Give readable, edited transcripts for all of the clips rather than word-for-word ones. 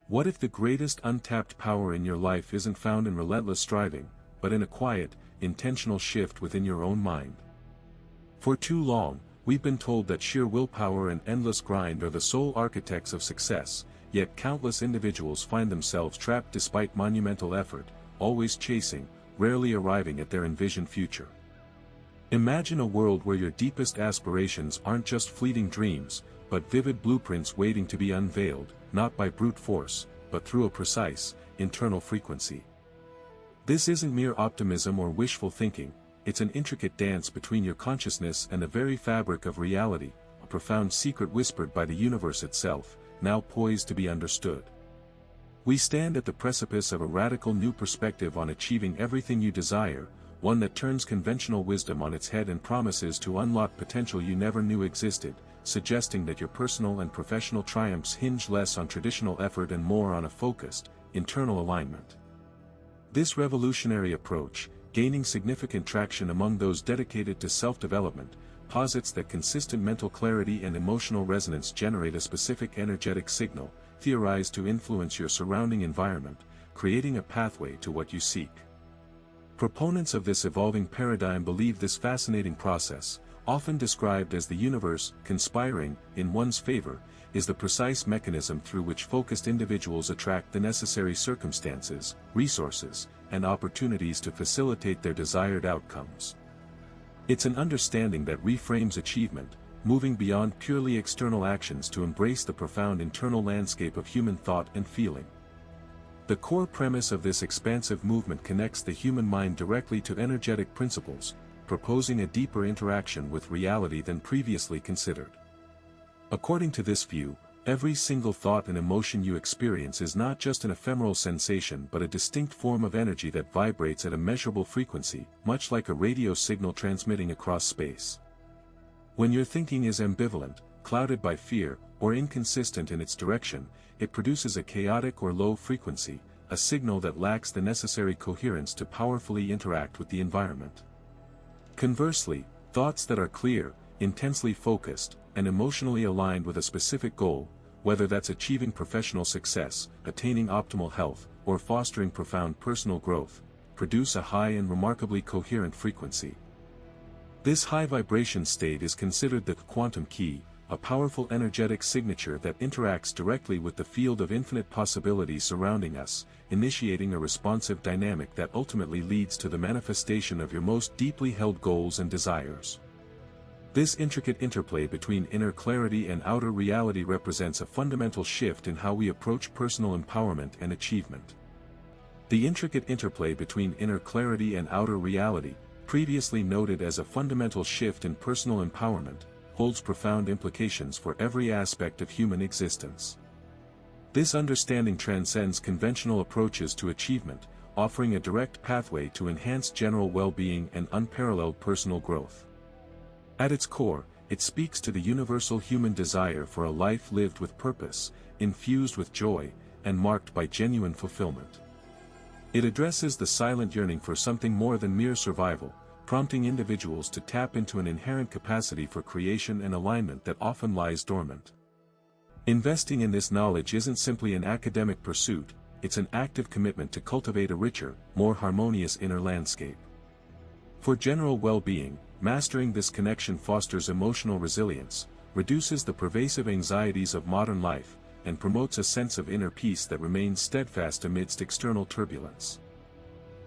What if the greatest untapped power in your life isn't found in relentless striving, but in a quiet, intentional shift within your own mind? For too long, we've been told that sheer willpower and endless grind are the sole architects of success, yet countless individuals find themselves trapped despite monumental effort, always chasing, rarely arriving at their envisioned future. Imagine a world where your deepest aspirations aren't just fleeting dreams, but vivid blueprints waiting to be unveiled, not by brute force, but through a precise, internal frequency. This isn't mere optimism or wishful thinking, it's an intricate dance between your consciousness and the very fabric of reality, a profound secret whispered by the universe itself, now poised to be understood. We stand at the precipice of a radical new perspective on achieving everything you desire, one that turns conventional wisdom on its head and promises to unlock potential you never knew existed, suggesting that your personal and professional triumphs hinge less on traditional effort and more on a focused, internal alignment. This revolutionary approach, gaining significant traction among those dedicated to self-development, posits that consistent mental clarity and emotional resonance generate a specific energetic signal, theorized to influence your surrounding environment, creating a pathway to what you seek. Proponents of this evolving paradigm believe this fascinating process, often described as the universe conspiring in one's favor, is the precise mechanism through which focused individuals attract the necessary circumstances, resources, and opportunities to facilitate their desired outcomes. It's an understanding that reframes achievement, moving beyond purely external actions to embrace the profound internal landscape of human thought and feeling. The core premise of this expansive movement connects the human mind directly to energetic principles, proposing a deeper interaction with reality than previously considered. According to this view, every single thought and emotion you experience is not just an ephemeral sensation but a distinct form of energy that vibrates at a measurable frequency, much like a radio signal transmitting across space. When your thinking is ambivalent, clouded by fear, or inconsistent in its direction, it produces a chaotic or low frequency, a signal that lacks the necessary coherence to powerfully interact with the environment. Conversely, thoughts that are clear, intensely focused, and emotionally aligned with a specific goal, whether that's achieving professional success, attaining optimal health, or fostering profound personal growth, produce a high and remarkably coherent frequency. This high vibration state is considered the quantum key, a powerful energetic signature that interacts directly with the field of infinite possibility surrounding us, initiating a responsive dynamic that ultimately leads to the manifestation of your most deeply held goals and desires. This intricate interplay between inner clarity and outer reality represents a fundamental shift in how we approach personal empowerment and achievement. The intricate interplay between inner clarity and outer reality, previously noted as a fundamental shift in personal empowerment, holds profound implications for every aspect of human existence. This understanding transcends conventional approaches to achievement, offering a direct pathway to enhanced general well-being and unparalleled personal growth. At its core, it speaks to the universal human desire for a life lived with purpose, infused with joy, and marked by genuine fulfillment. It addresses the silent yearning for something more than mere survival, prompting individuals to tap into an inherent capacity for creation and alignment that often lies dormant. Investing in this knowledge isn't simply an academic pursuit, it's an active commitment to cultivate a richer, more harmonious inner landscape. For general well-being, mastering this connection fosters emotional resilience, reduces the pervasive anxieties of modern life, and promotes a sense of inner peace that remains steadfast amidst external turbulence.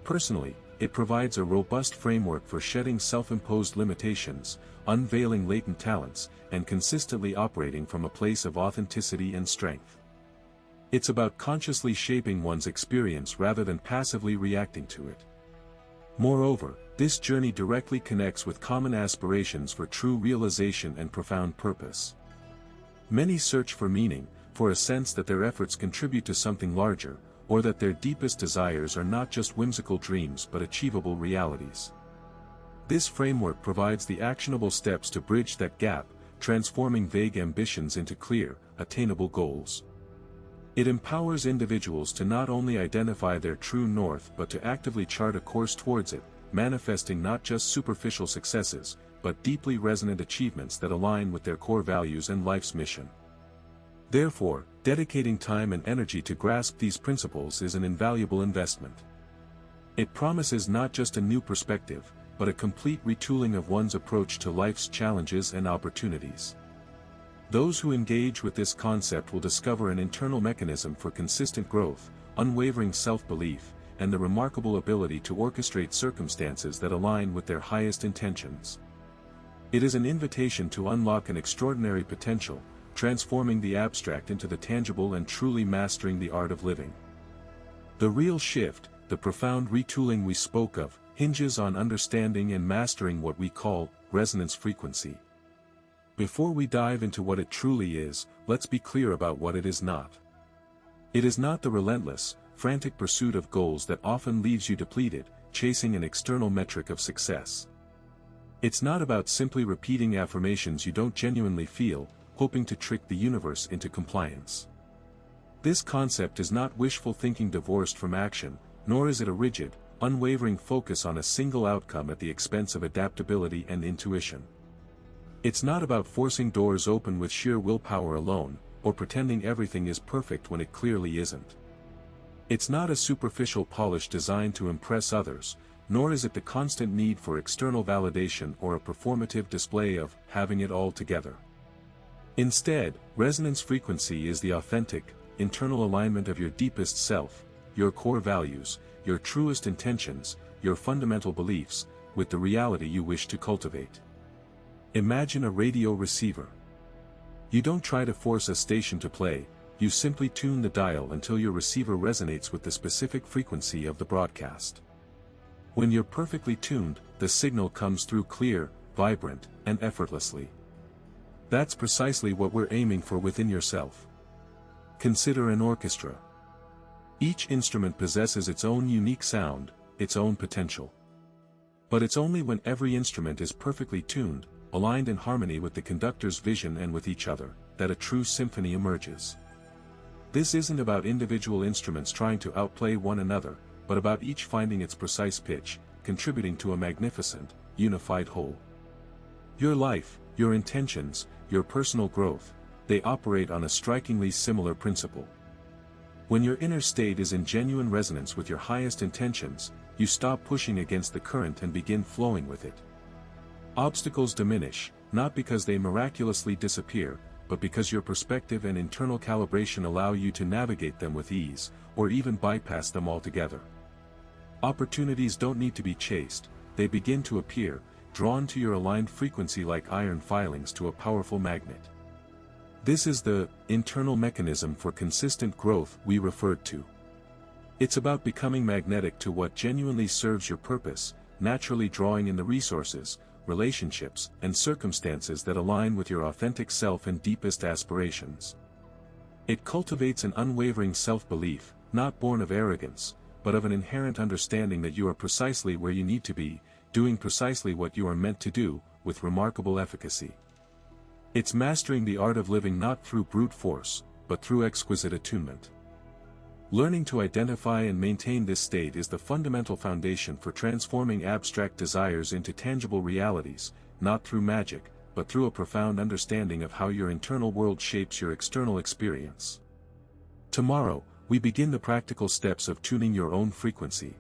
Personally, it provides a robust framework for shedding self-imposed limitations, unveiling latent talents, and consistently operating from a place of authenticity and strength. It's about consciously shaping one's experience rather than passively reacting to it. Moreover, this journey directly connects with common aspirations for true realization and profound purpose. Many search for meaning, for a sense that their efforts contribute to something larger, or that their deepest desires are not just whimsical dreams but achievable realities. This framework provides the actionable steps to bridge that gap, transforming vague ambitions into clear, attainable goals. It empowers individuals to not only identify their true north but to actively chart a course towards it, manifesting not just superficial successes, but deeply resonant achievements that align with their core values and life's mission. Therefore, dedicating time and energy to grasp these principles is an invaluable investment. It promises not just a new perspective, but a complete retooling of one's approach to life's challenges and opportunities. Those who engage with this concept will discover an internal mechanism for consistent growth, unwavering self-belief, and the remarkable ability to orchestrate circumstances that align with their highest intentions. It is an invitation to unlock an extraordinary potential, transforming the abstract into the tangible and truly mastering the art of living. The real shift, the profound retooling we spoke of, hinges on understanding and mastering what we call resonance frequency. Before we dive into what it truly is, let's be clear about what it is not. It is not the relentless, frantic pursuit of goals that often leaves you depleted, chasing an external metric of success. It's not about simply repeating affirmations you don't genuinely feel, hoping to trick the universe into compliance. This concept is not wishful thinking divorced from action, nor is it a rigid, unwavering focus on a single outcome at the expense of adaptability and intuition. It's not about forcing doors open with sheer willpower alone, or pretending everything is perfect when it clearly isn't. It's not a superficial polish designed to impress others, nor is it the constant need for external validation or a performative display of having it all together. Instead, resonance frequency is the authentic, internal alignment of your deepest self, your core values, your truest intentions, your fundamental beliefs, with the reality you wish to cultivate. Imagine a radio receiver. You don't try to force a station to play, you simply tune the dial until your receiver resonates with the specific frequency of the broadcast. When you're perfectly tuned, the signal comes through clear, vibrant, and effortlessly. That's precisely what we're aiming for within yourself. Consider an orchestra. Each instrument possesses its own unique sound, its own potential. But it's only when every instrument is perfectly tuned, aligned in harmony with the conductor's vision and with each other, that a true symphony emerges. This isn't about individual instruments trying to outplay one another, but about each finding its precise pitch, contributing to a magnificent, unified whole. Your life, your intentions, your personal growth, they operate on a strikingly similar principle. When your inner state is in genuine resonance with your highest intentions, you stop pushing against the current and begin flowing with it. Obstacles diminish, not because they miraculously disappear, but because your perspective and internal calibration allow you to navigate them with ease, or even bypass them altogether. Opportunities don't need to be chased, they begin to appear, drawn to your aligned frequency like iron filings to a powerful magnet. This is the internal mechanism for consistent growth we referred to. It's about becoming magnetic to what genuinely serves your purpose, naturally drawing in the resources, relationships, and circumstances that align with your authentic self and deepest aspirations. It cultivates an unwavering self-belief, not born of arrogance, but of an inherent understanding that you are precisely where you need to be, doing precisely what you are meant to do, with remarkable efficacy. It's mastering the art of living not through brute force, but through exquisite attunement. Learning to identify and maintain this state is the fundamental foundation for transforming abstract desires into tangible realities, not through magic, but through a profound understanding of how your internal world shapes your external experience. Tomorrow, we begin the practical steps of tuning your own frequency.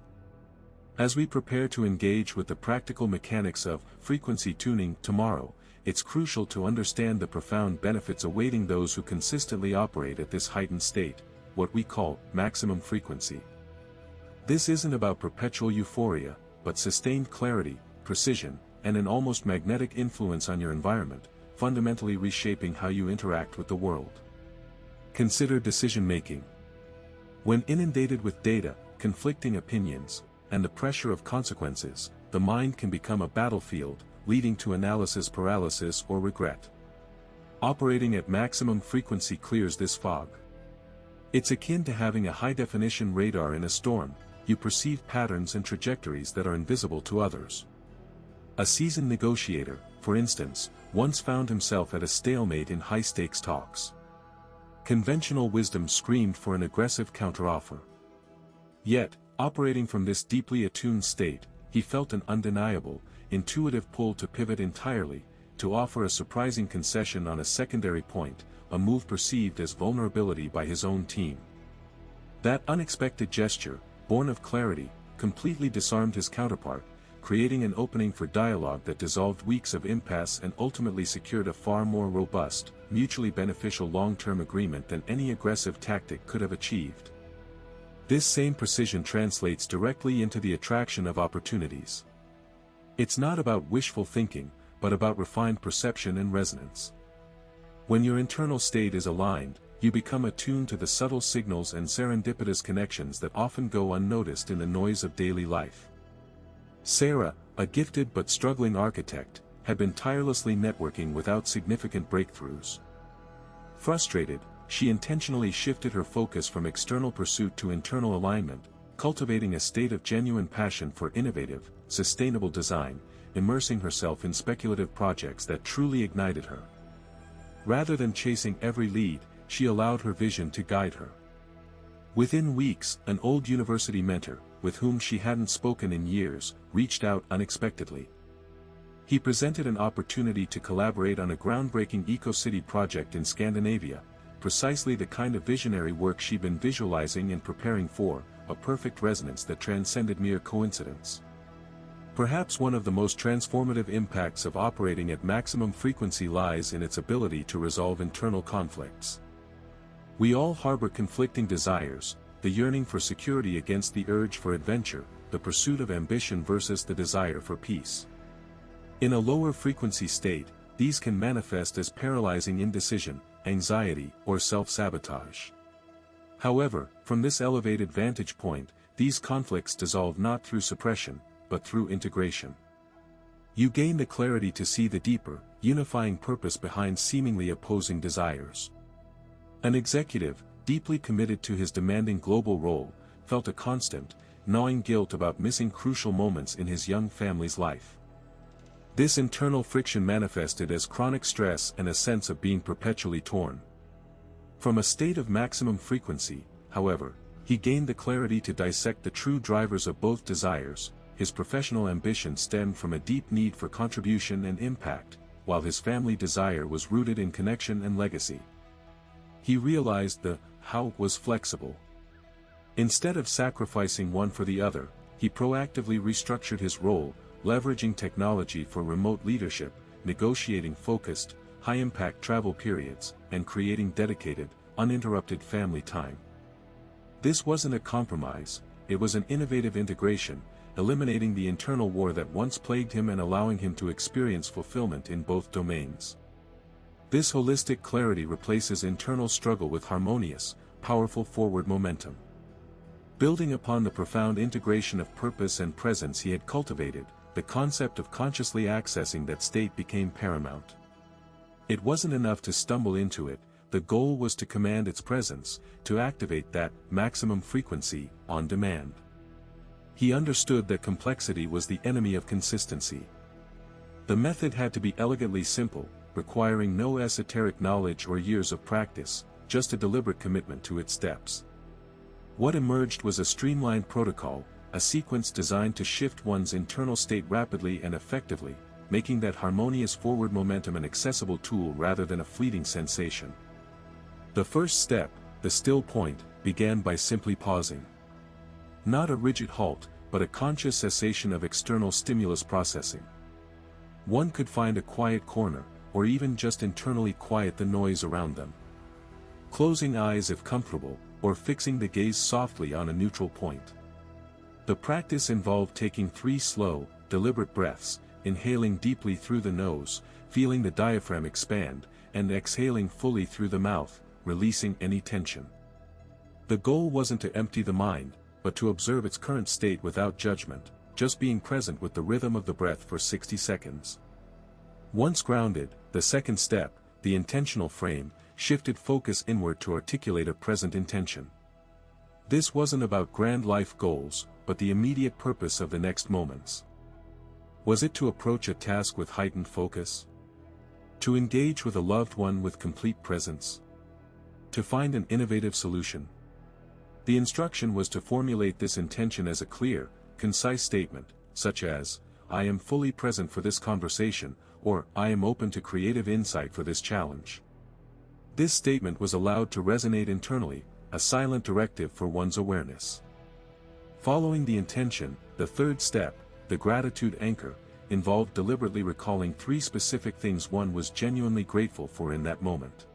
As we prepare to engage with the practical mechanics of frequency tuning tomorrow, it's crucial to understand the profound benefits awaiting those who consistently operate at this heightened state, what we call maximum frequency. This isn't about perpetual euphoria, but sustained clarity, precision, and an almost magnetic influence on your environment, fundamentally reshaping how you interact with the world. Consider decision-making. When inundated with data, conflicting opinions, and the pressure of consequences, the mind can become a battlefield, leading to analysis paralysis or regret. Operating at maximum frequency clears this fog. It's akin to having a high-definition radar in a storm. You perceive patterns and trajectories that are invisible to others. A seasoned negotiator, for instance, once found himself at a stalemate in high-stakes talks. Conventional wisdom screamed for an aggressive counteroffer. Yet, operating from this deeply attuned state, he felt an undeniable, intuitive pull to pivot entirely, to offer a surprising concession on a secondary point, a move perceived as vulnerability by his own team. That unexpected gesture, born of clarity, completely disarmed his counterpart, creating an opening for dialogue that dissolved weeks of impasse and ultimately secured a far more robust, mutually beneficial long-term agreement than any aggressive tactic could have achieved. This same precision translates directly into the attraction of opportunities. It's not about wishful thinking, but about refined perception and resonance. When your internal state is aligned, you become attuned to the subtle signals and serendipitous connections that often go unnoticed in the noise of daily life. Sarah, a gifted but struggling architect, had been tirelessly networking without significant breakthroughs. Frustrated, she intentionally shifted her focus from external pursuit to internal alignment, cultivating a state of genuine passion for innovative, sustainable design, immersing herself in speculative projects that truly ignited her. Rather than chasing every lead, she allowed her vision to guide her. Within weeks, an old university mentor, with whom she hadn't spoken in years, reached out unexpectedly. He presented an opportunity to collaborate on a groundbreaking eco-city project in Scandinavia, precisely the kind of visionary work she'd been visualizing and preparing for, a perfect resonance that transcended mere coincidence. Perhaps one of the most transformative impacts of operating at maximum frequency lies in its ability to resolve internal conflicts. We all harbor conflicting desires, the yearning for security against the urge for adventure, the pursuit of ambition versus the desire for peace. In a lower frequency state, these can manifest as paralyzing indecision, anxiety, or self-sabotage. However, from this elevated vantage point, these conflicts dissolve not through suppression, but through integration. You gain the clarity to see the deeper, unifying purpose behind seemingly opposing desires. An executive, deeply committed to his demanding global role, felt a constant, gnawing guilt about missing crucial moments in his young family's life. This internal friction manifested as chronic stress and a sense of being perpetually torn. From a state of maximum frequency, however, he gained the clarity to dissect the true drivers of both desires. His professional ambition stemmed from a deep need for contribution and impact, while his family desire was rooted in connection and legacy. He realized the how was flexible. Instead of sacrificing one for the other, he proactively restructured his role, leveraging technology for remote leadership, negotiating focused, high-impact travel periods, and creating dedicated, uninterrupted family time. This wasn't a compromise, it was an innovative integration, eliminating the internal war that once plagued him and allowing him to experience fulfillment in both domains. This holistic clarity replaces internal struggle with harmonious, powerful forward momentum. Building upon the profound integration of purpose and presence he had cultivated, the concept of consciously accessing that state became paramount. It wasn't enough to stumble into it, the goal was to command its presence, to activate that maximum frequency, on demand. He understood that complexity was the enemy of consistency. The method had to be elegantly simple, requiring no esoteric knowledge or years of practice, just a deliberate commitment to its steps. What emerged was a streamlined protocol, a sequence designed to shift one's internal state rapidly and effectively, making that harmonious forward momentum an accessible tool rather than a fleeting sensation. The first step, the still point, began by simply pausing. Not a rigid halt, but a conscious cessation of external stimulus processing. One could find a quiet corner, or even just internally quiet the noise around them. Closing eyes if comfortable, or fixing the gaze softly on a neutral point. The practice involved taking 3 slow, deliberate breaths, inhaling deeply through the nose, feeling the diaphragm expand, and exhaling fully through the mouth, releasing any tension. The goal wasn't to empty the mind, but to observe its current state without judgment, just being present with the rhythm of the breath for 60 seconds. Once grounded, the second step, the intentional frame, shifted focus inward to articulate a present intention. This wasn't about grand life goals, but the immediate purpose of the next moments. Was it to approach a task with heightened focus? To engage with a loved one with complete presence? To find an innovative solution? The instruction was to formulate this intention as a clear, concise statement, such as, "I am fully present for this conversation," or "I am open to creative insight for this challenge." This statement was allowed to resonate internally, a silent directive for one's awareness. Following the intention, the third step, the gratitude anchor, involved deliberately recalling 3 specific things one was genuinely grateful for in that moment.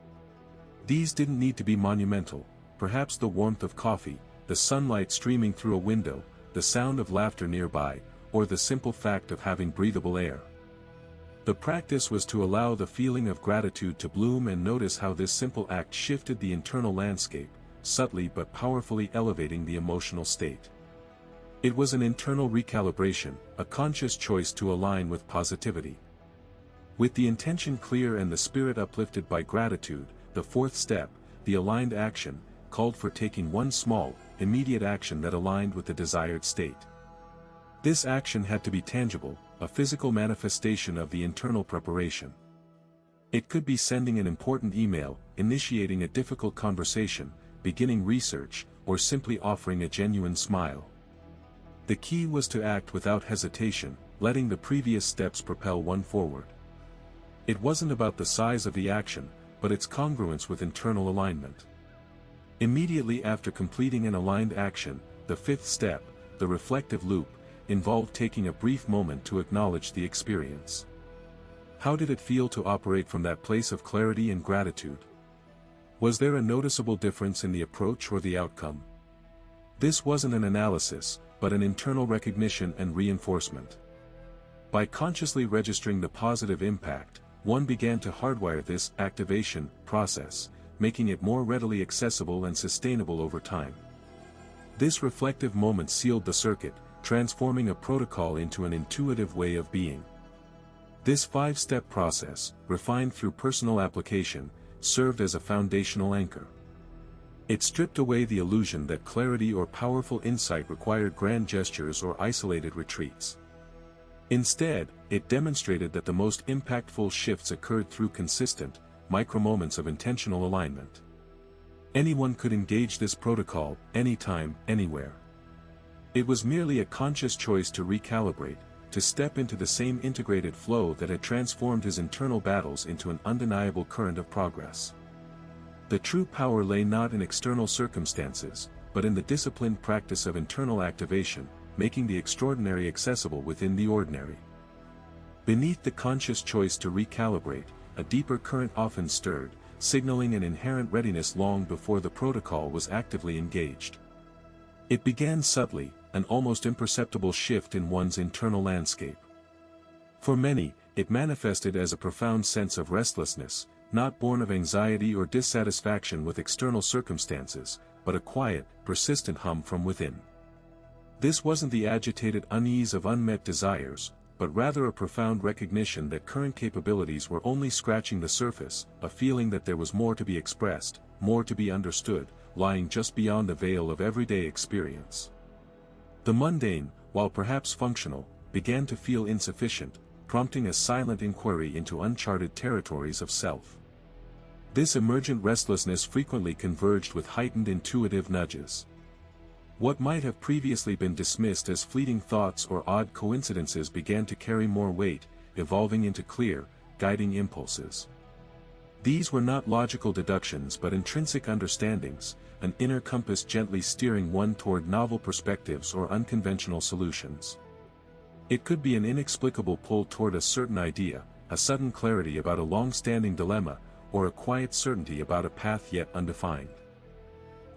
These didn't need to be monumental, perhaps the warmth of coffee, the sunlight streaming through a window, the sound of laughter nearby, or the simple fact of having breathable air. The practice was to allow the feeling of gratitude to bloom and notice how this simple act shifted the internal landscape, subtly but powerfully elevating the emotional state. It was an internal recalibration, a conscious choice to align with positivity. With the intention clear and the spirit uplifted by gratitude, the fourth step, the aligned action, called for taking one small, immediate action that aligned with the desired state. This action had to be tangible, a physical manifestation of the internal preparation. It could be sending an important email, initiating a difficult conversation, beginning research, or simply offering a genuine smile. The key was to act without hesitation, letting the previous steps propel one forward. It wasn't about the size of the action, but its congruence with internal alignment. Immediately after completing an aligned action, the fifth step, the reflective loop, involved taking a brief moment to acknowledge the experience. How did it feel to operate from that place of clarity and gratitude? Was there a noticeable difference in the approach or the outcome? This wasn't an analysis, but an internal recognition and reinforcement. By consciously registering the positive impact, one began to hardwire this activation process, making it more readily accessible and sustainable over time. This reflective moment sealed the circuit, transforming a protocol into an intuitive way of being. This 5-step process, refined through personal application, served as a foundational anchor. It stripped away the illusion that clarity or powerful insight required grand gestures or isolated retreats. Instead, it demonstrated that the most impactful shifts occurred through consistent, micro-moments of intentional alignment. Anyone could engage this protocol, anytime, anywhere. It was merely a conscious choice to recalibrate, to step into the same integrated flow that had transformed his internal battles into an undeniable current of progress. The true power lay not in external circumstances, but in the disciplined practice of internal activation, making the extraordinary accessible within the ordinary. Beneath the conscious choice to recalibrate, a deeper current often stirred, signaling an inherent readiness long before the protocol was actively engaged. It began subtly, an almost imperceptible shift in one's internal landscape. For many, it manifested as a profound sense of restlessness, not born of anxiety or dissatisfaction with external circumstances, but a quiet, persistent hum from within. This wasn't the agitated unease of unmet desires, but rather a profound recognition that current capabilities were only scratching the surface, a feeling that there was more to be expressed, more to be understood, lying just beyond the veil of everyday experience. The mundane, while perhaps functional, began to feel insufficient, prompting a silent inquiry into uncharted territories of self. This emergent restlessness frequently converged with heightened intuitive nudges. What might have previously been dismissed as fleeting thoughts or odd coincidences began to carry more weight, evolving into clear, guiding impulses. These were not logical deductions but intrinsic understandings, an inner compass gently steering one toward novel perspectives or unconventional solutions. It could be an inexplicable pull toward a certain idea, a sudden clarity about a long-standing dilemma, or a quiet certainty about a path yet undefined.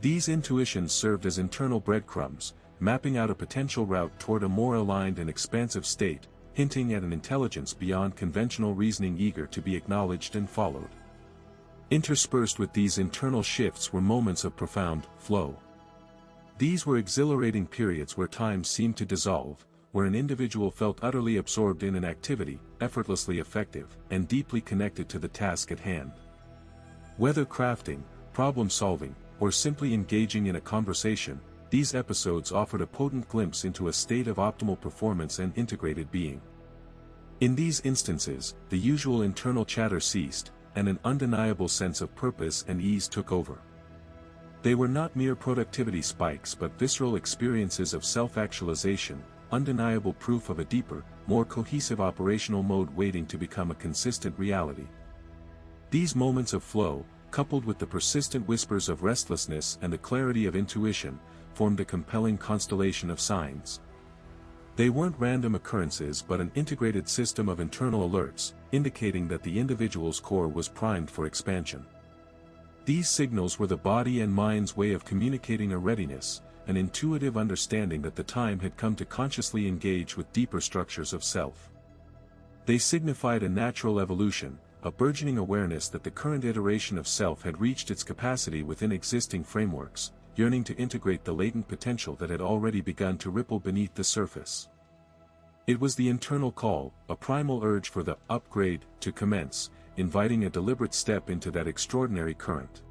These intuitions served as internal breadcrumbs, mapping out a potential route toward a more aligned and expansive state, hinting at an intelligence beyond conventional reasoning eager to be acknowledged and followed. Interspersed with these internal shifts were moments of profound flow. These were exhilarating periods where time seemed to dissolve, where an individual felt utterly absorbed in an activity, effortlessly effective, and deeply connected to the task at hand. Whether crafting, problem-solving, or simply engaging in a conversation, these episodes offered a potent glimpse into a state of optimal performance and integrated being. In these instances, the usual internal chatter ceased, and an undeniable sense of purpose and ease took over. They were not mere productivity spikes but visceral experiences of self-actualization, undeniable proof of a deeper, more cohesive operational mode waiting to become a consistent reality. These moments of flow, coupled with the persistent whispers of restlessness and the clarity of intuition, formed a compelling constellation of signs. They weren't random occurrences but an integrated system of internal alerts, indicating that the individual's core was primed for expansion. These signals were the body and mind's way of communicating a readiness, an intuitive understanding that the time had come to consciously engage with deeper structures of self. They signified a natural evolution, a burgeoning awareness that the current iteration of self had reached its capacity within existing frameworks, yearning to integrate the latent potential that had already begun to ripple beneath the surface. It was the internal call, a primal urge for the upgrade to commence, inviting a deliberate step into that extraordinary current.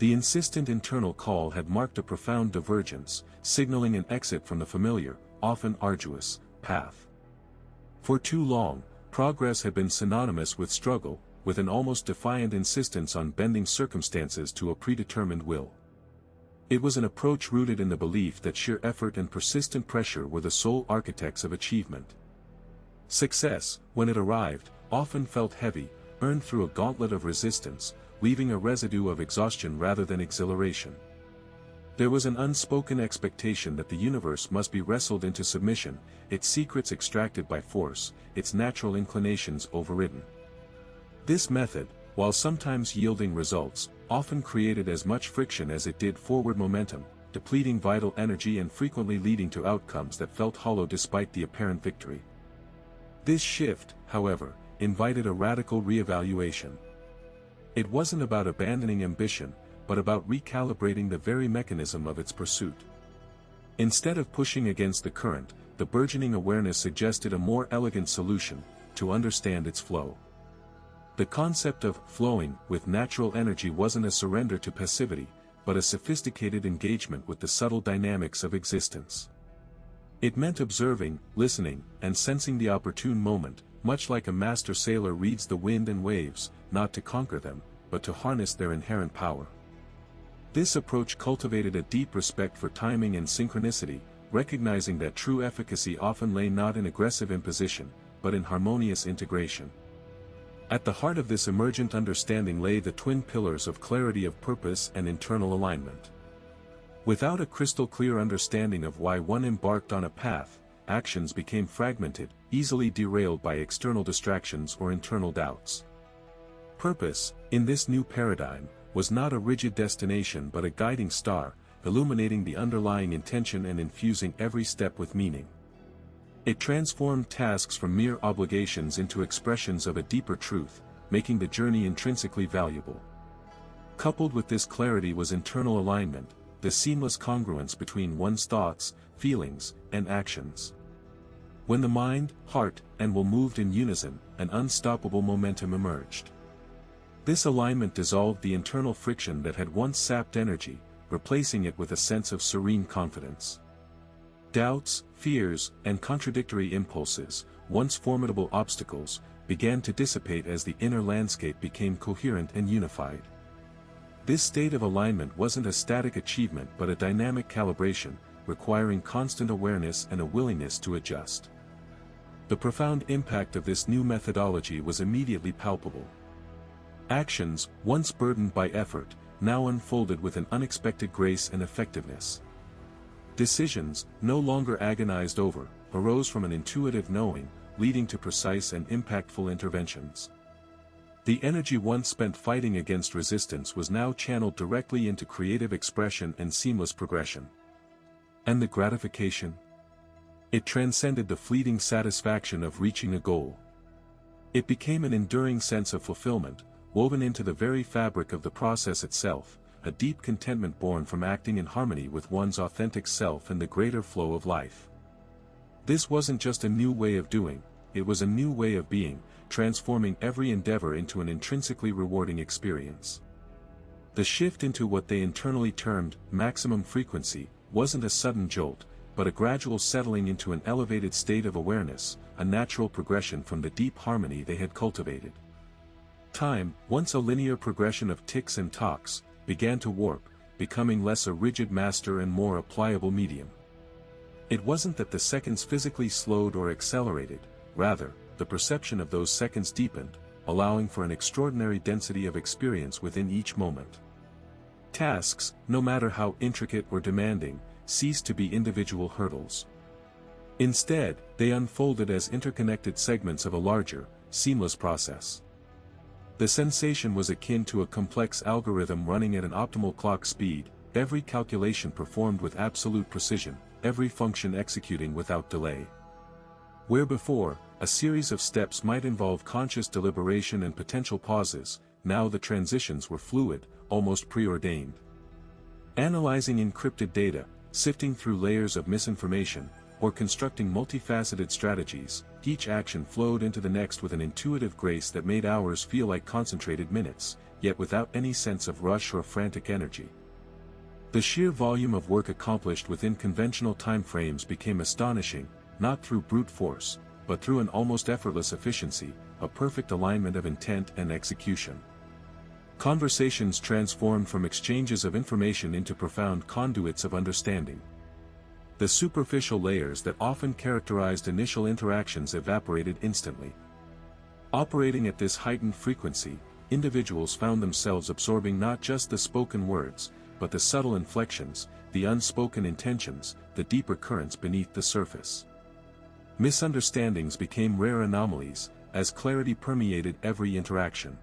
The insistent internal call had marked a profound divergence, signaling an exit from the familiar, often arduous, path. For too long, progress had been synonymous with struggle, with an almost defiant insistence on bending circumstances to a predetermined will. It was an approach rooted in the belief that sheer effort and persistent pressure were the sole architects of achievement. Success, when it arrived, often felt heavy, earned through a gauntlet of resistance, leaving a residue of exhaustion rather than exhilaration. There was an unspoken expectation that the universe must be wrestled into submission, its secrets extracted by force, its natural inclinations overridden. This method, while sometimes yielding results, often created as much friction as it did forward momentum, depleting vital energy and frequently leading to outcomes that felt hollow despite the apparent victory. This shift, however, invited a radical reevaluation. It wasn't about abandoning ambition, but about recalibrating the very mechanism of its pursuit. Instead of pushing against the current, the burgeoning awareness suggested a more elegant solution: to understand its flow. The concept of flowing with natural energy wasn't a surrender to passivity, but a sophisticated engagement with the subtle dynamics of existence. It meant observing, listening, and sensing the opportune moment, much like a master sailor reads the wind and waves, not to conquer them, but to harness their inherent power. This approach cultivated a deep respect for timing and synchronicity, recognizing that true efficacy often lay not in aggressive imposition, but in harmonious integration. At the heart of this emergent understanding lay the twin pillars of clarity of purpose and internal alignment. Without a crystal-clear understanding of why one embarked on a path, actions became fragmented, easily derailed by external distractions or internal doubts. Purpose, in this new paradigm, was not a rigid destination but a guiding star, illuminating the underlying intention and infusing every step with meaning. It transformed tasks from mere obligations into expressions of a deeper truth, making the journey intrinsically valuable. Coupled with this clarity was internal alignment, the seamless congruence between one's thoughts, feelings, and actions. When the mind, heart, and will moved in unison, an unstoppable momentum emerged. This alignment dissolved the internal friction that had once sapped energy, replacing it with a sense of serene confidence. Doubts, fears, and contradictory impulses, once formidable obstacles, began to dissipate as the inner landscape became coherent and unified. This state of alignment wasn't a static achievement but a dynamic calibration, requiring constant awareness and a willingness to adjust. The profound impact of this new methodology was immediately palpable. Actions, once burdened by effort, now unfolded with an unexpected grace and effectiveness. Decisions, no longer agonized over, arose from an intuitive knowing, leading to precise and impactful interventions. The energy once spent fighting against resistance was now channeled directly into creative expression and seamless progression. And the gratification? It transcended the fleeting satisfaction of reaching a goal. It became an enduring sense of fulfillment, woven into the very fabric of the process itself, a deep contentment born from acting in harmony with one's authentic self and the greater flow of life. This wasn't just a new way of doing, it was a new way of being, transforming every endeavor into an intrinsically rewarding experience. The shift into what they internally termed maximum frequency wasn't a sudden jolt, but a gradual settling into an elevated state of awareness, a natural progression from the deep harmony they had cultivated. Time, once a linear progression of ticks and talks, began to warp, becoming less a rigid master and more a pliable medium. It wasn't that the seconds physically slowed or accelerated, rather, the perception of those seconds deepened, allowing for an extraordinary density of experience within each moment. Tasks, no matter how intricate or demanding, ceased to be individual hurdles. Instead, they unfolded as interconnected segments of a larger, seamless process. The sensation was akin to a complex algorithm running at an optimal clock speed, every calculation performed with absolute precision, every function executing without delay. Where before, a series of steps might involve conscious deliberation and potential pauses, now the transitions were fluid, almost preordained. Analyzing encrypted data, sifting through layers of misinformation, or constructing multifaceted strategies, each action flowed into the next with an intuitive grace that made hours feel like concentrated minutes, yet without any sense of rush or frantic energy. The sheer volume of work accomplished within conventional time frames became astonishing, not through brute force, but through an almost effortless efficiency, a perfect alignment of intent and execution. Conversations transformed from exchanges of information into profound conduits of understanding. The superficial layers that often characterized initial interactions evaporated instantly. Operating at this heightened frequency, individuals found themselves absorbing not just the spoken words, but the subtle inflections, the unspoken intentions, the deeper currents beneath the surface. Misunderstandings became rare anomalies, as clarity permeated every interaction.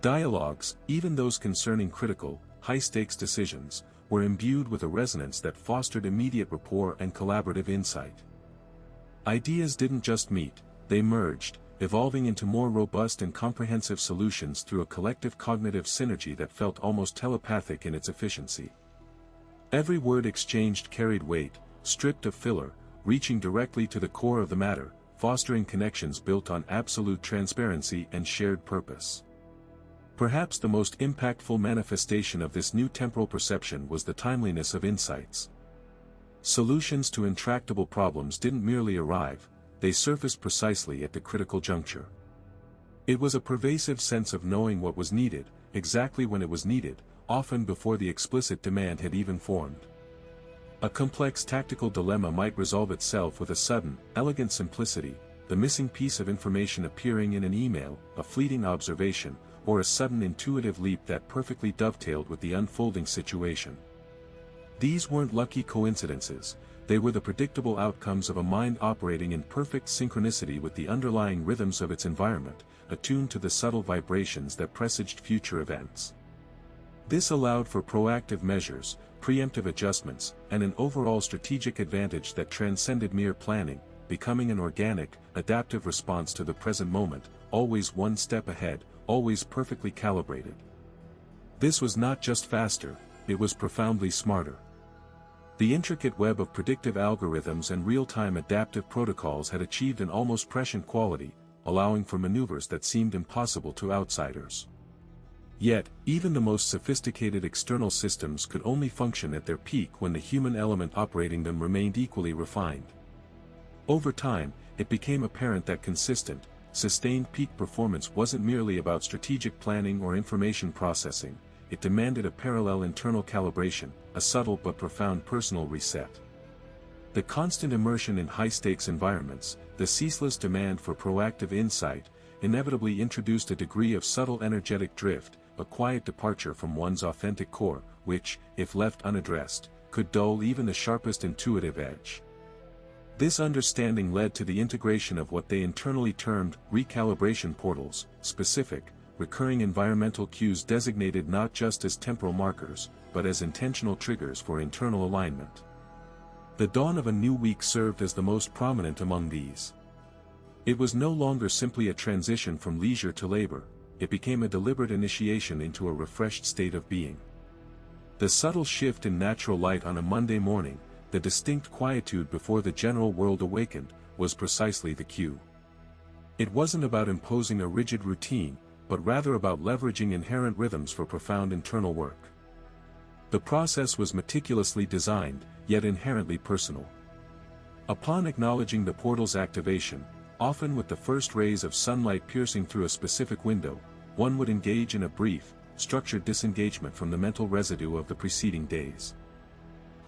Dialogues, even those concerning critical, high-stakes decisions, were imbued with a resonance that fostered immediate rapport and collaborative insight. Ideas didn't just meet, they merged, evolving into more robust and comprehensive solutions through a collective cognitive synergy that felt almost telepathic in its efficiency. Every word exchanged carried weight, stripped of filler, reaching directly to the core of the matter, fostering connections built on absolute transparency and shared purpose. Perhaps the most impactful manifestation of this new temporal perception was the timeliness of insights. Solutions to intractable problems didn't merely arrive, they surfaced precisely at the critical juncture. It was a pervasive sense of knowing what was needed, exactly when it was needed, often before the explicit demand had even formed. A complex tactical dilemma might resolve itself with a sudden, elegant simplicity, the missing piece of information appearing in an email, a fleeting observation, or a sudden intuitive leap that perfectly dovetailed with the unfolding situation. These weren't lucky coincidences, they were the predictable outcomes of a mind operating in perfect synchronicity with the underlying rhythms of its environment, attuned to the subtle vibrations that presaged future events. This allowed for proactive measures, preemptive adjustments, and an overall strategic advantage that transcended mere planning, becoming an organic, adaptive response to the present moment, always one step ahead, always perfectly calibrated. This was not just faster, it was profoundly smarter. The intricate web of predictive algorithms and real-time adaptive protocols had achieved an almost prescient quality, allowing for maneuvers that seemed impossible to outsiders. Yet, even the most sophisticated external systems could only function at their peak when the human element operating them remained equally refined. Over time, it became apparent that consistent, sustained peak performance wasn't merely about strategic planning or information processing, it demanded a parallel internal calibration, a subtle but profound personal reset. The constant immersion in high-stakes environments, the ceaseless demand for proactive insight, inevitably introduced a degree of subtle energetic drift, a quiet departure from one's authentic core, which, if left unaddressed, could dull even the sharpest intuitive edge. This understanding led to the integration of what they internally termed recalibration portals, specific, recurring environmental cues designated not just as temporal markers, but as intentional triggers for internal alignment. The dawn of a new week served as the most prominent among these. It was no longer simply a transition from leisure to labor, it became a deliberate initiation into a refreshed state of being. The subtle shift in natural light on a Monday morning, the distinct quietude before the general world awakened, was precisely the cue. It wasn't about imposing a rigid routine, but rather about leveraging inherent rhythms for profound internal work. The process was meticulously designed, yet inherently personal. Upon acknowledging the portal's activation, often with the first rays of sunlight piercing through a specific window, one would engage in a brief, structured disengagement from the mental residue of the preceding days.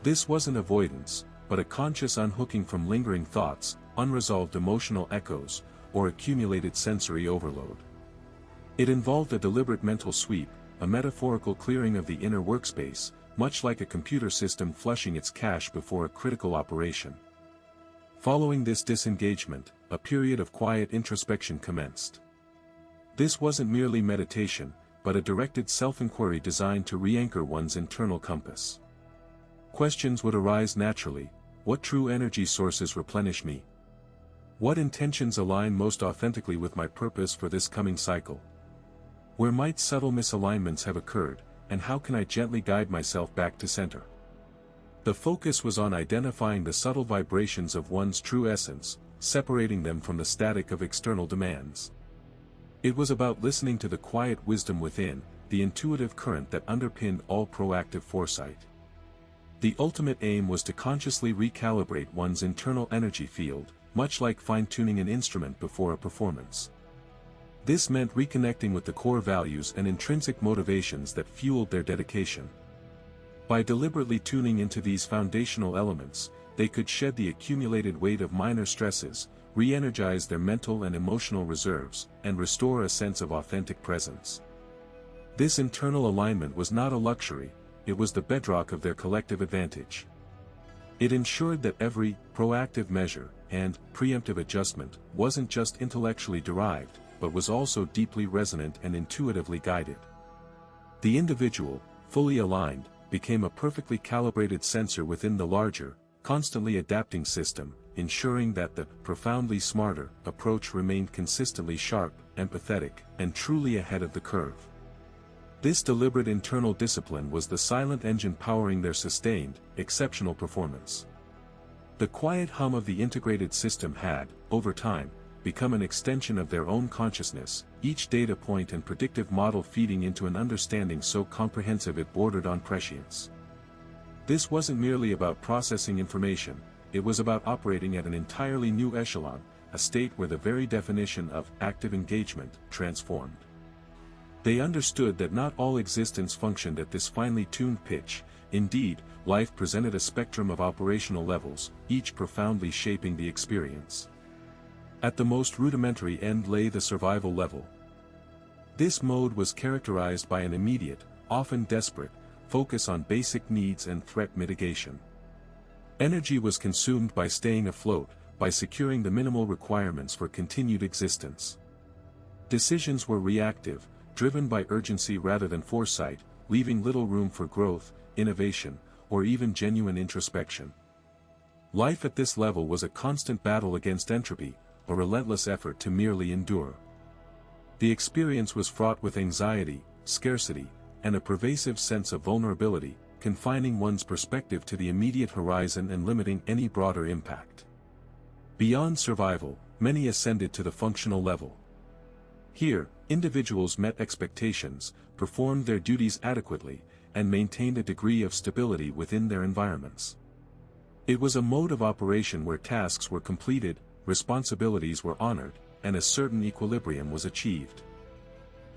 This wasn't avoidance, but a conscious unhooking from lingering thoughts, unresolved emotional echoes, or accumulated sensory overload. It involved a deliberate mental sweep, a metaphorical clearing of the inner workspace, much like a computer system flushing its cache before a critical operation. Following this disengagement, a period of quiet introspection commenced. This wasn't merely meditation, but a directed self-inquiry designed to re-anchor one's internal compass. Questions would arise naturally: what true energy sources replenish me? What intentions align most authentically with my purpose for this coming cycle? Where might subtle misalignments have occurred, and how can I gently guide myself back to center? The focus was on identifying the subtle vibrations of one's true essence, separating them from the static of external demands. It was about listening to the quiet wisdom within, the intuitive current that underpinned all proactive foresight. The ultimate aim was to consciously recalibrate one's internal energy field, much like fine-tuning an instrument before a performance. This meant reconnecting with the core values and intrinsic motivations that fueled their dedication. By deliberately tuning into these foundational elements, they could shed the accumulated weight of minor stresses, re-energize their mental and emotional reserves, and restore a sense of authentic presence. This internal alignment was not a luxury, it was the bedrock of their collective advantage. It ensured that every proactive measure and preemptive adjustment wasn't just intellectually derived, but was also deeply resonant and intuitively guided. The individual, fully aligned, became a perfectly calibrated sensor within the larger, constantly adapting system, ensuring that the profoundly smarter approach remained consistently sharp, empathetic, and truly ahead of the curve. This deliberate internal discipline was the silent engine powering their sustained, exceptional performance. The quiet hum of the integrated system had, over time, become an extension of their own consciousness, each data point and predictive model feeding into an understanding so comprehensive it bordered on prescience. This wasn't merely about processing information, it was about operating at an entirely new echelon, a state where the very definition of active engagement transformed. They understood that not all existence functioned at this finely tuned pitch. Indeed, life presented a spectrum of operational levels, each profoundly shaping the experience. At the most rudimentary end lay the survival level. This mode was characterized by an immediate, often desperate, focus on basic needs and threat mitigation. Energy was consumed by staying afloat, by securing the minimal requirements for continued existence. Decisions were reactive, driven by urgency rather than foresight, leaving little room for growth, innovation, or even genuine introspection. Life at this level was a constant battle against entropy, a relentless effort to merely endure. The experience was fraught with anxiety, scarcity, and a pervasive sense of vulnerability, confining one's perspective to the immediate horizon and limiting any broader impact. Beyond survival, many ascended to the functional level. Here, individuals met expectations, performed their duties adequately, and maintained a degree of stability within their environments. It was a mode of operation where tasks were completed, responsibilities were honored, and a certain equilibrium was achieved.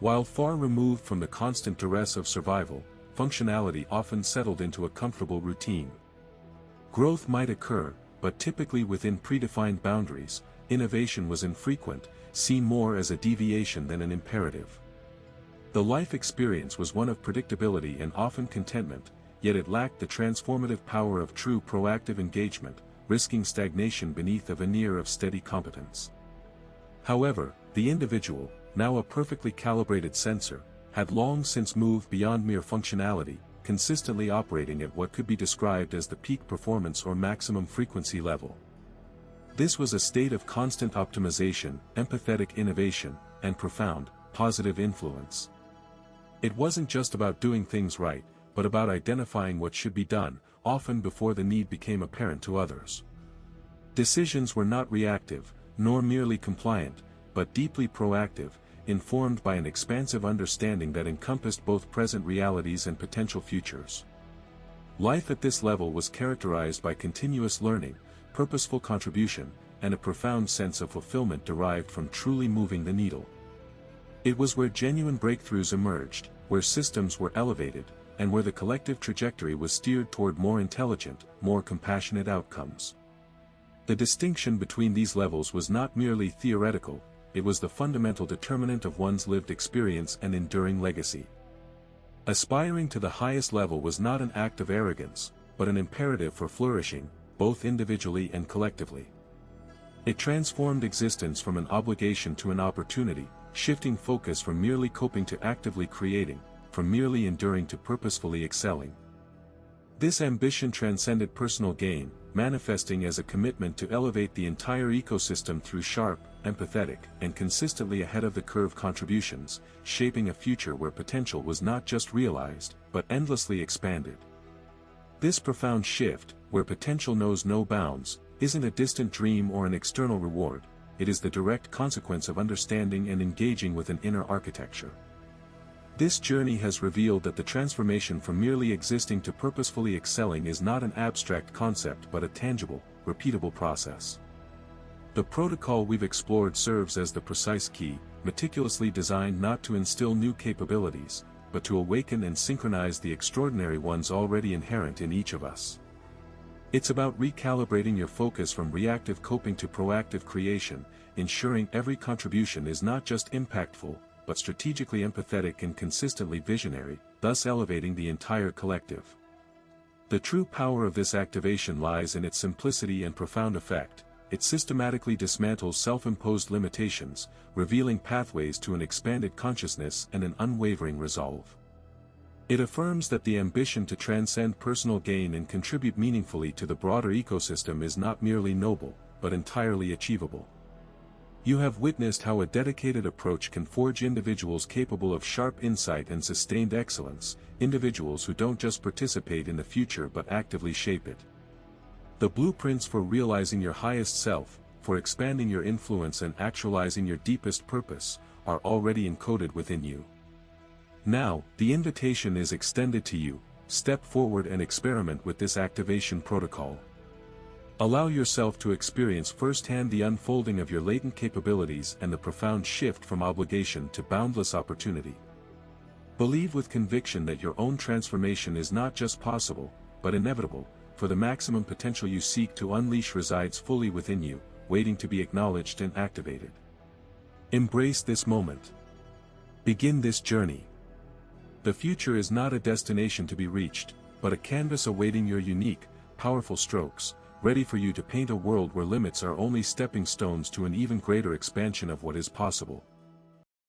While far removed from the constant duress of survival, functionality often settled into a comfortable routine. Growth might occur, but typically within predefined boundaries. Innovation was infrequent, seen more as a deviation than an imperative. The life experience was one of predictability and often contentment, yet it lacked the transformative power of true proactive engagement, risking stagnation beneath a veneer of steady competence. However, the individual, now a perfectly calibrated sensor, had long since moved beyond mere functionality, consistently operating at what could be described as the peak performance or maximum frequency level. This was a state of constant optimization, empathetic innovation, and profound, positive influence. It wasn't just about doing things right, but about identifying what should be done, often before the need became apparent to others. Decisions were not reactive, nor merely compliant, but deeply proactive, informed by an expansive understanding that encompassed both present realities and potential futures. Life at this level was characterized by continuous learning, purposeful contribution, and a profound sense of fulfillment derived from truly moving the needle. It was where genuine breakthroughs emerged, where systems were elevated, and where the collective trajectory was steered toward more intelligent, more compassionate outcomes. The distinction between these levels was not merely theoretical, it was the fundamental determinant of one's lived experience and enduring legacy. Aspiring to the highest level was not an act of arrogance, but an imperative for flourishing, both individually and collectively. It transformed existence from an obligation to an opportunity, shifting focus from merely coping to actively creating, from merely enduring to purposefully excelling. This ambition transcended personal gain, manifesting as a commitment to elevate the entire ecosystem through sharp, empathetic, and consistently ahead-of-the-curve contributions, shaping a future where potential was not just realized, but endlessly expanded. This profound shift, where potential knows no bounds, isn't a distant dream or an external reward, it is the direct consequence of understanding and engaging with an inner architecture. This journey has revealed that the transformation from merely existing to purposefully excelling is not an abstract concept but a tangible, repeatable process. The protocol we've explored serves as the precise key, meticulously designed not to instill new capabilities, but to awaken and synchronize the extraordinary ones already inherent in each of us. It's about recalibrating your focus from reactive coping to proactive creation, ensuring every contribution is not just impactful, but strategically empathetic and consistently visionary, thus elevating the entire collective. The true power of this activation lies in its simplicity and profound effect. It systematically dismantles self-imposed limitations, revealing pathways to an expanded consciousness and an unwavering resolve. It affirms that the ambition to transcend personal gain and contribute meaningfully to the broader ecosystem is not merely noble, but entirely achievable. You have witnessed how a dedicated approach can forge individuals capable of sharp insight and sustained excellence, individuals who don't just participate in the future but actively shape it. The blueprints for realizing your highest self, for expanding your influence and actualizing your deepest purpose, are already encoded within you. Now, the invitation is extended to you. Step forward and experiment with this activation protocol. Allow yourself to experience firsthand the unfolding of your latent capabilities and the profound shift from obligation to boundless opportunity. Believe with conviction that your own transformation is not just possible, but inevitable, for the maximum potential you seek to unleash resides fully within you, waiting to be acknowledged and activated. Embrace this moment. Begin this journey. The future is not a destination to be reached, but a canvas awaiting your unique, powerful strokes, ready for you to paint a world where limits are only stepping stones to an even greater expansion of what is possible.